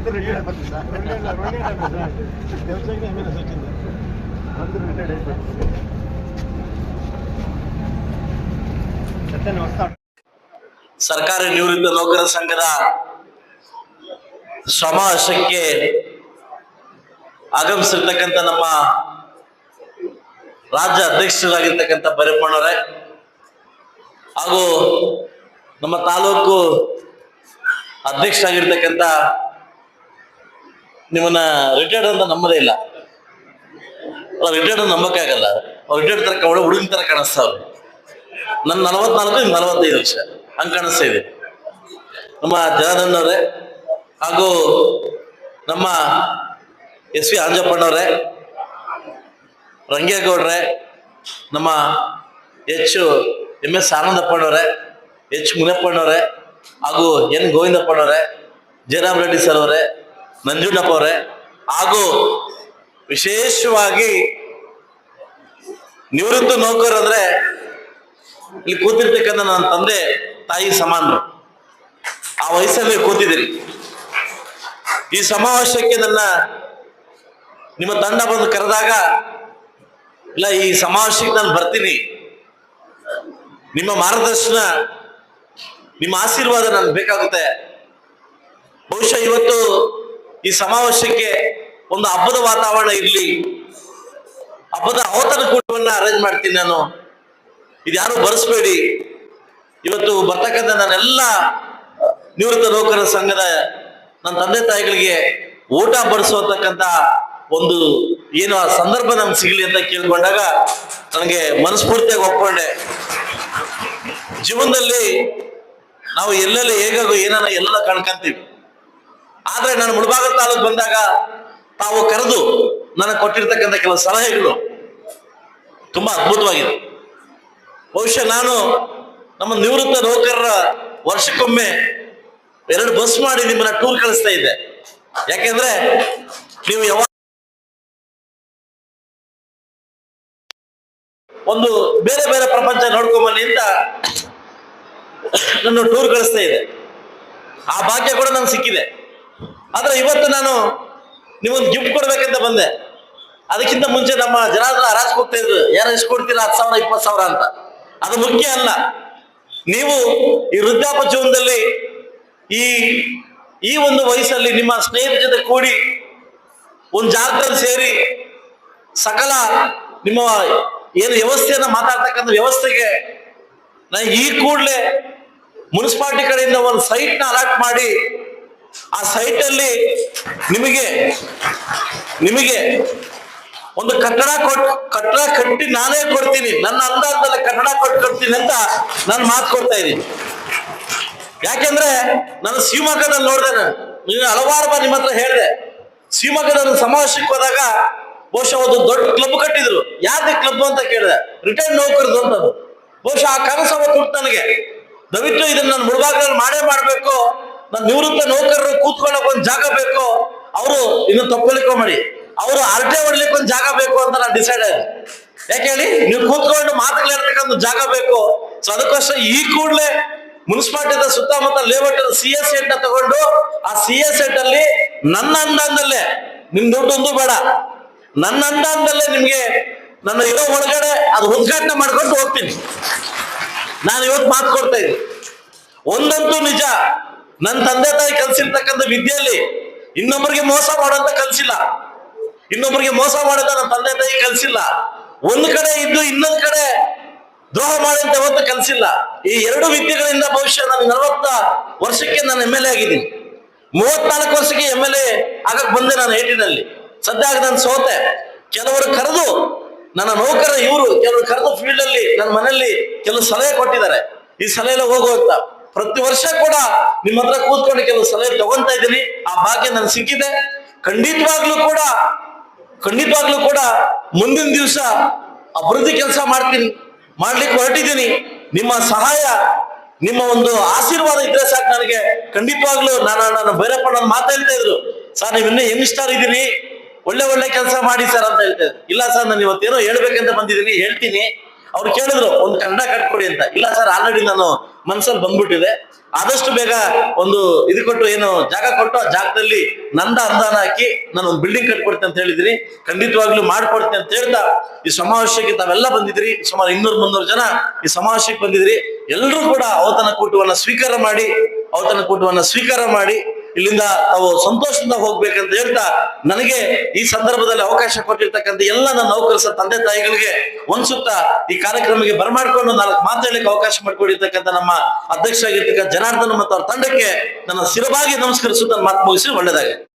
ಸರ್ಕಾರಿ ನಿವೃತ್ತ ನೌಕರರ ಸಂಘದ ಸಮಾವೇಶಕ್ಕೆ ಆಗಮಿಸಿರ್ತಕ್ಕಂಥ ನಮ್ಮ ರಾಜ್ಯ ಅಧ್ಯಕ್ಷರಾಗಿರ್ತಕ್ಕಂಥ ಭೈರಪ್ಪಣ್ಣವರೇ ಹಾಗೂ ನಮ್ಮ ತಾಲೂಕು ಅಧ್ಯಕ್ಷರಾಗಿರ್ತಕ್ಕಂಥ ನಿಮ್ಮನ್ನ ರಿಟೈರ್ಡ್ ಅಂತ ನಂಬದೇ ಇಲ್ಲ. ರಿಟೈರ್ಡ್ ನಂಬಕ್ಕೆ ಆಗಲ್ಲ. ರಿಟೈರ್ಡ್ ತರ ಹುಡುಗಿನ ತರ ಕಾಣಿಸ್ತಾವ್ರೆ. ನನ್ನ 44 45 ವರ್ಷ ಹಂಗೆ ಕಾಣಿಸ್ತಾ ಇದೆ. ನಮ್ಮ ಜನಾರ್ದನ್ ಅವರೇ ಹಾಗೂ ನಮ್ಮ SV ಆಂಜಪ್ಪಣ್ಣವರೇ, ರಂಗೇಗೌಡ್ರೆ, ನಮ್ಮ MS ಆನಂದಪ್ಪಣ್ಣವರೇ, ಮುನಿಯಪ್ಪಣ್ಣವರೇ ಹಾಗೂ N ಗೋವಿಂದಪ್ಪಣ್ಣವರೇ, ಜಯರಾಮ್ ರೆಡ್ಡಿ ಸರ್ ಅವರೇ, ನಂಜುಂಡಪ್ಪ ಅವರೇ ಹಾಗೂ ವಿಶೇಷವಾಗಿ ನಿವೃತ್ತ ನೌಕರರಂದ್ರೆ ಇಲ್ಲಿ ಕೂತಿರ್ತಕ್ಕಂಥ ನನ್ನ ತಂದೆ ತಾಯಿ ಸಮಾನರು. ಆ ವಯಸ್ಸಲ್ಲಿ ಕೂತಿದ್ದೀರಿ. ಈ ಸಮಾವೇಶಕ್ಕೆ ನಿಮ್ಮ ತಂಡ ಬಂದು ಕರೆದಾಗ ಇಲ್ಲ ಈ ಸಮಾವೇಶಕ್ಕೆ ನಾನು ಬರ್ತೀನಿ, ನಿಮ್ಮ ಮಾರ್ಗದರ್ಶನ ನಿಮ್ಮ ಆಶೀರ್ವಾದ ನನ್ಗೆ ಬೇಕಾಗುತ್ತೆ. ಬಹುಶಃ ಇವತ್ತು ಈ ಸಮಾವೇಶಕ್ಕೆ ಒಂದು ಹಬ್ಬದ ವಾತಾವರಣ ಇರಲಿ, ಹಬ್ಬದ ಔತಣ ಕೂಟವನ್ನ ಅರೇಂಜ್ ಮಾಡ್ತೀನಿ ನಾನು. ಇದ್ಯಾರು ಬರೆಸ್ಬೇಡಿ. ಇವತ್ತು ಬರ್ತಕ್ಕಂಥ ನಾನೆಲ್ಲ ನಿವೃತ್ತ ನೌಕರರ ಸಂಘದ ನನ್ನ ತಂದೆ ತಾಯಿಗಳಿಗೆ ಊಟ ಬಡಿಸುವಂತಕ್ಕಂಥ ಒಂದು ಏನು ಆ ಸಂದರ್ಭ ನಮ್ಗೆ ಸಿಗ್ಲಿ ಅಂತ ಕೇಳ್ಕೊಂಡಾಗ ನನಗೆ ಮನಸ್ಫೂರ್ತಿಯಾಗಿ ಒಪ್ಕೊಂಡೆ. ಜೀವನದಲ್ಲಿ ನಾವು ಎಲ್ಲೆಲ್ಲಿ ಹೇಗಾಗೋ ಏನಾನ ಎಲ್ಲ ಕಣ್ಕಂತೀವಿ. ಆದ್ರೆ ನಾನು ಮುಳಬಾಗಿಲು ತಾಲೂಕು ಬಂದಾಗ ತಾವು ಕರೆದು ನನಗೆ ಕೊಟ್ಟಿರ್ತಕ್ಕಂಥ ಕೆಲವು ಸಲಹೆಗಳು ತುಂಬಾ ಅದ್ಭುತವಾಗಿದೆ. ಬಹುಶಃ ನಾನು ನಮ್ಮ ನಿವೃತ್ತ ನೌಕರರ ವರ್ಷಕ್ಕೊಮ್ಮೆ 2 ಬಸ್ ಮಾಡಿ ನಿಮ್ಮನ್ನ ಟೂರ್ ಕಳಿಸ್ತಾ ಇದ್ದೆ. ಯಾಕೆಂದ್ರೆ ನೀವು ಯಾವಾಗ ಒಂದು ಬೇರೆ ಬೇರೆ ಪ್ರಪಂಚ ನೋಡ್ಕೊಂಬನ್ನಿ ಅಂತ ನನ್ನ ಟೂರ್ ಕಳಿಸ್ತಾ ಇದೆ. ಆ ಭಾಗ್ಯ ಕೂಡ ನಂಗೆ ಸಿಕ್ಕಿದೆ. ಆದ್ರೆ ಇವತ್ತು ನಾನು ನೀವೊಂದು ಗಿಫ್ಟ್ ಕೊಡ್ಬೇಕಂತ ಬಂದೆ. ಅದಕ್ಕಿಂತ ಮುಂಚೆ ನಮ್ಮ ಜನಾರ್ದನ ಹರಾಜ್ ಹೋಗ್ತಾ ಇದ್ರು, ಯಾರು ಎಷ್ಟು ಕೊಡ್ತೀರಾ, 10,000 20,000 ಅಂತ. ಅದು ಮುಖ್ಯ ಅಲ್ಲ. ನೀವು ಈ ವೃದ್ಧಾಪ್ಯ ಜೀವನದಲ್ಲಿ ಈ ಒಂದು ವಯಸ್ಸಲ್ಲಿ ನಿಮ್ಮ ಸ್ನೇಹಿತರ ಜೊತೆ ಕೂಡಿ ಒಂದು ಜಾಗದಲ್ಲಿ ಸೇರಿ ಸಕಲ ನಿಮ್ಮ ಏನು ವ್ಯವಸ್ಥೆಯನ್ನ ಮಾತಾಡ್ತಕ್ಕಂಥ ವ್ಯವಸ್ಥೆಗೆ ನಾನು ಈ ಕೂಡಲೇ ಮುನ್ಸಿಪಾಲಿಟಿ ಕಡೆಯಿಂದ ಒಂದು ಸೈಟ್ನ ಅಲಾಟ್ ಮಾಡಿ ಆ ಸೈಟಲ್ಲಿ ನಿಮಗೆ ಒಂದು ಕಟ್ಟಡ ಕಟ್ಟಿ ನಾನೇ ಕೊಡ್ತೀನಿ, ನನ್ನ ಅಂದಾಜಲ್ಲಿ ಕಟ್ಟಡ ಕೊಡ್ತೀನಿ ಅಂತ ನಾನು ಮಾತು ಕೊಡ್ತಾ ಇದ್ದೀನಿ. ಯಾಕೆಂದ್ರೆ ನಾನು ಶಿವಮೊಗ್ಗದಲ್ಲಿ ನೋಡಿದೆ, ನೀವು ಹಲವಾರು ಬಾರಿ ನಿಮ್ಮ ಹತ್ರ ಹೇಳಿದೆ. ಶಿವಮೊಗ್ಗದ ಸಮಾವೇಶಕ್ಕೆ ಹೋದಾಗ ಬಹುಶಃ ಒಂದು ದೊಡ್ಡ ಕ್ಲಬ್ ಕಟ್ಟಿದ್ರು. ಯಾವ್ದು ಕ್ಲಬ್ ಅಂತ ಕೇಳಿದೆ, ರಿಟೈರ್ಡ್ ನೌಕರದು ಅಂತದ್ದು. ಬಹುಶಃ ಆ ಕನಸು ಅವತ್ತು ನನಗೆ, ದಯವಿಟ್ಟು ಇದನ್ನ ನಾನು ಮುಳಬಾಗಿಲಲ್ಲಿ ಮಾಡಬೇಕು, ನನ್ನ ನಿವೃತ್ತ ನೌಕರರು ಕೂತ್ಕೊಳ್ಳೋಕೆ ಒಂದು ಜಾಗ ಬೇಕು, ಅವರು ಇನ್ನು ತಪ್ಪಲಿಕ್ಕೋ ಮಾಡಿ ಅವರು ಅರಟೆ ಹೊಡ್ಲಿಕ್ಕೆ ಒಂದು ಜಾಗ ಬೇಕು ಅಂತ ನಾನು ಡಿಸೈಡ್ ಆಯ್ತು. ಯಾಕೆ ಹೇಳಿ, ನೀವು ಕೂತ್ಕೊಂಡು ಮಾತುಗಳಿರ್ತಕ್ಕಂಥ ಜಾಗ ಬೇಕು. ಸೊ ಅದಕ್ಕೋಸ್ಕರ ಈ ಕೂಡಲೇ ಮುನ್ಸಿಪಾಲಿಟಿ ಸುತ್ತಮುತ್ತ ಲೇಔಟ್ CS ಸೆಟ್ ತಗೊಂಡು ಆ CS ಸೆಟ್ ಅಲ್ಲಿ ನನ್ನ ಅಂದಾಜಲ್ಲೇ, ನಿಮ್ ದುಡ್ಡೊಂದು ಬೇಡ, ನನ್ನ ಅಂದಾಜಲ್ಲೇ ನಿಮ್ಗೆ ನನ್ನ ಇರೋ ಒಳಗಡೆ ಅದು ಉದ್ಘಾಟನೆ ಮಾಡ್ಕೊಂಡು ಹೋಗ್ತೀನಿ. ನಾನು ಇವತ್ತು ಮಾತು ಕೊಡ್ತಾ ಇದ್ದೀನಿ. ಒಂದಂತೂ ನಿಜ, ನನ್ನ ತಂದೆ ತಾಯಿ ಕಲ್ಸಿರ್ತಕ್ಕಂಥ ವಿದ್ಯೆಯಲ್ಲಿ ಇನ್ನೊಬ್ಬರಿಗೆ ಮೋಸ ಮಾಡೋಂತ ಕಲ್ಸಿಲ್ಲ, ಇನ್ನೊಬ್ಬರಿಗೆ ಮೋಸ ಮಾಡೋದ ನನ್ನ ತಂದೆ ತಾಯಿ ಕಲ್ಸಿಲ್ಲ. ಒಂದು ಕಡೆ ಇದ್ದು ಇನ್ನೊಂದು ಕಡೆ ದ್ರೋಹ ಮಾಡಂತ ಯಾವತ್ತು ಕಲ್ಸಿಲ್ಲ. ಈ 2 ವಿದ್ಯೆಗಳಿಂದ ಬಹುಶಃ ನಾನು 40 ವರ್ಷಕ್ಕೆ ನಾನು MLA ಆಗಿದ್ದೀನಿ. 34 ವರ್ಷಕ್ಕೆ MLA ಆಗಕ್ ಬಂದೆ ನಾನು 18ನಲ್ಲಿ. ಸದ್ಯ ನಾನು ಸೋತೆ. ಕೆಲವರು ಕರೆದು ನನ್ನ ನೌಕರ ಇವರು, ಕೆಲವರು ಕರೆದು ಫೀಲ್ಡ್ ಅಲ್ಲಿ ನನ್ನ ಮನೆಯಲ್ಲಿ ಕೆಲವು ಸಲಹೆ ಕೊಟ್ಟಿದ್ದಾರೆ. ಈ ಸಲಹೆ ಹೋಗುವಂತ ಪ್ರತಿ ವರ್ಷ ಕೂಡ ನಿಮ್ಮ ಹತ್ರ ಕೂತ್ಕೊಂಡು ಕೆಲವು ಸಲಹೆ ತಗೊಂತಾ ಇದ್ದೀನಿ. ಆ ಭಾಗ್ಯ ನನಗೆ ಸಿಕ್ಕಿದೆ. ಖಂಡಿತವಾಗ್ಲೂ ಕೂಡ ಮುಂದಿನ ದಿವಸ ಅಭಿವೃದ್ಧಿ ಕೆಲಸ ಮಾಡ್ಲಿಕ್ಕೆ ಹೊರಟಿದ್ದೀನಿ. ನಿಮ್ಮ ಸಹಾಯ, ನಿಮ್ಮ ಒಂದು ಆಶೀರ್ವಾದ ಇದ್ರೆ ಸಾಕು ನನಗೆ. ಖಂಡಿತವಾಗ್ಲೂ ನಾನು ಭೈರಪ್ಪಣ್ಣ ಮಾತಾಡ್ತಾ ಇದ್ರು, ಸರ್ ನೀವು ಇನ್ನೂ ಯಂಗ್ಸ್ಟರ್ ಇದ್ದೀನಿ, ಒಳ್ಳೆ ಕೆಲಸ ಮಾಡಿ ಸರ್ ಅಂತ ಹೇಳ್ತಾ ಇದ್ರು. ಇಲ್ಲ ಸರ್ ನಾನು ಇವತ್ತೇನೋ ಹೇಳ್ಬೇಕಂತ ಬಂದಿದ್ದೀನಿ, ಹೇಳ್ತೀನಿ. ಅವ್ರು ಕೇಳಿದ್ರು ಒಂದು ಕನ್ನಡ ಕಟ್ಕೊಡಿ ಅಂತ. ಇಲ್ಲ ಸರ್ ಆಲ್ರೆಡಿ ನಾನು ಮನ್ಸಲ್ಲಿ ಬಂದ್ಬಿಟ್ಟಿದೆ. ಆದಷ್ಟು ಬೇಗ ಒಂದು ಇದು ಕೊಟ್ಟು ಏನು ಜಾಗ ಕೊಟ್ಟು ಆ ಜಾಗದಲ್ಲಿ ನಂದ ಅನುದಾನ ಹಾಕಿ ನಾನು ಒಂದು ಬಿಲ್ಡಿಂಗ್ ಕಟ್ಕೊಡ್ತೀನಿ ಅಂತ ಹೇಳಿದಿರಿ. ಖಂಡಿತವಾಗ್ಲೂ ಮಾಡ್ಕೊಡ್ತೀನಿ ಅಂತ ಹೇಳ್ತಾ ಈ ಸಮಾವೇಶಕ್ಕೆ ತಾವೆಲ್ಲ ಬಂದಿದ್ರಿ. ಸುಮಾರು 200-300 ಜನ ಈ ಸಮಾವೇಶಕ್ಕೆ ಬಂದಿದ್ರಿ. ಎಲ್ಲರೂ ಕೂಡ ಔತಣ ಕೂಟವನ್ನ ಸ್ವೀಕಾರ ಮಾಡಿ ಇಲ್ಲಿಂದ ತಾವು ಸಂತೋಷದಿಂದ ಹೋಗ್ಬೇಕಂತ ಹೇಳ್ತಾ, ನನಗೆ ಈ ಸಂದರ್ಭದಲ್ಲಿ ಅವಕಾಶ ಕೊಟ್ಟಿರ್ತಕ್ಕಂಥ ಎಲ್ಲ ನನ್ನ ನೌಕರಸ ತಂದೆ ತಾಯಿಗಳಿಗೆ ಒಂದ್ಸುತ್ತ ಈ ಕಾರ್ಯಕ್ರಮಕ್ಕೆ ಬರಮಾಡ್ಕೊಂಡು 4 ಮಾತಾಡ್ಲಿಕ್ಕೆ ಅವಕಾಶ ಮಾಡಿಕೊಡಿರ್ತಕ್ಕಂಥ ನಮ್ಮ ಅಧ್ಯಕ್ಷ ಆಗಿರ್ತಕ್ಕಂಥ ಜನಾರ್ದನ್ ಮತ್ತು ಅವ್ರ ತಂಡಕ್ಕೆ ನನ್ನ ಶಿರವಾಗಿ ನಮಸ್ಕರಿಸುತ್ತ ಮಾತು ಮುಗಿಸಿ ಒಳ್ಳೆದಾಗಿ.